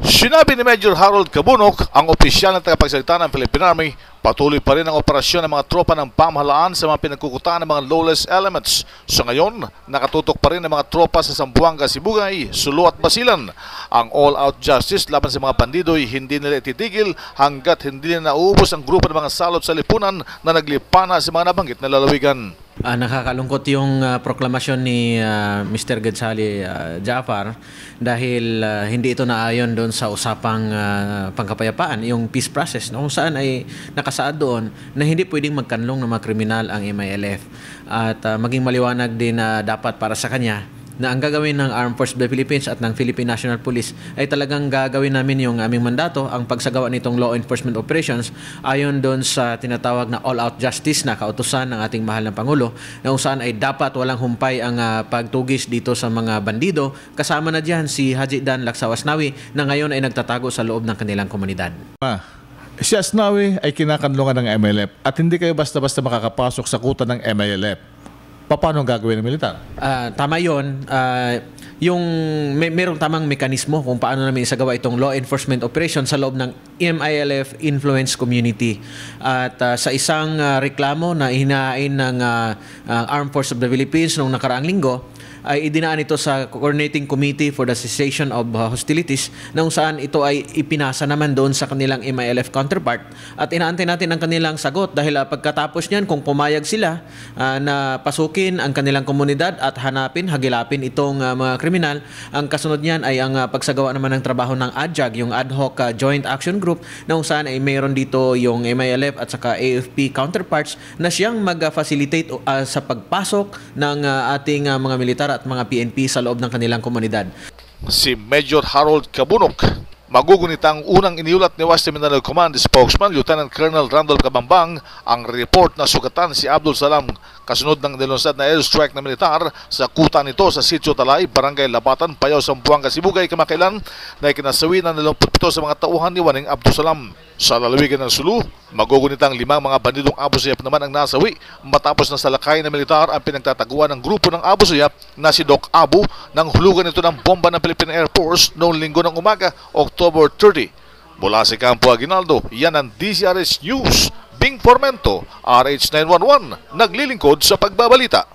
Sinabi ni Major Harold Cabunok, ang opisyal na tagapagsalita ng Philippine Army, patuloy pa rin ang operasyon ng mga tropa ng pamahalaan sa mga pinagkukutaan ng mga lawless elements. Sa ngayon, nakatutok pa rin ang mga tropa sa Zamboanga, Sibugay, Sulu at Basilan. Ang all-out justice laban sa mga bandido'y hindi nila ititigil hanggat hindi nila nauubos ang grupo ng mga salot sa lipunan na naglipana sa mga nabanggit na lalawigan. Nakakalungkot yung proklamasyon ni Mr. Gadzali Jaafar dahil hindi ito naayon doon sa usapang pangkapayapaan, yung peace process, no? Kung saan ay nakasaad doon na hindi pwedeng magkanlong ng mga kriminal ang MILF at maging maliwanag din na dapat para sa kanya na ang gagawin ng Armed Forces of the Philippines at ng Philippine National Police ay talagang gagawin namin yung aming mandato, ang pagsagawa nitong law enforcement operations ayon doon sa tinatawag na all-out justice na kautusan ng ating mahal na Pangulo, na kung saan ay dapat walang humpay ang pagtugis dito sa mga bandido. Kasama na dyan si Haji Dan Laksawasnawi na ngayon ay nagtatago sa loob ng kanilang komunidad. Si Asnawi ay kinakanlungan ng MILF at hindi kayo basta-basta makakapasok sa kuta ng MILF. Paano ang gagawin ng militar? Tama yun. Mayroong tamang mekanismo kung paano namin isagawa itong law enforcement operation sa loob ng MILF influence community. At sa isang reklamo na hinahain ng Armed Forces of the Philippines noong nakaraang linggo, ay idinaan ito sa Coordinating Committee for the Cessation of Hostilities, na kung saan ito ay ipinasa naman doon sa kanilang MILF counterpart. At inaantay natin ang kanilang sagot dahil pagkatapos niyan, kung pumayag sila na pasukin ang kanilang komunidad at hagilapin itong mga kriminal, ang kasunod niyan ay ang pagsagawa naman ng trabaho ng ADJAG, yung Ad Hoc Joint Action Group, na kung saan ay mayroon dito yung MILF at saka AFP counterparts na siyang mag-facilitate sa pagpasok ng ating mga militar at mga PNP sa loob ng kanilang komunidad. Si Major Harold Cabunok, magugunita ang unang iniulat ni Western Mindanao Command spokesman Lieutenant Colonel Randolph Cabambang ang report na sugatan si Abdul Salam kasunod ng nilunsad na airstrike ng militar sa kuta nito sa Sitio Talay, Barangay Labatan, Payaw, Zamboanga, Sibugay kamakailan na ikinasawi ng 27 sa mga tauhan ni Waning Abdul Salam. Sa lalawigan ng Sulu, magugunita ang 5 mga bandidong Abu Sayyaf naman ang nasawi matapos na salakay ng militar ang pinagtataguan ng grupo ng Abu Sayyaf na si Doc Abu nang hulugan ito ng bomba ng Philippine Air Force noong linggo ng umaga, October 30. Mula sa Campo Aguinaldo, yan ang DZRH News. Bing Formento, RH911, naglilingkod sa pagbabalita.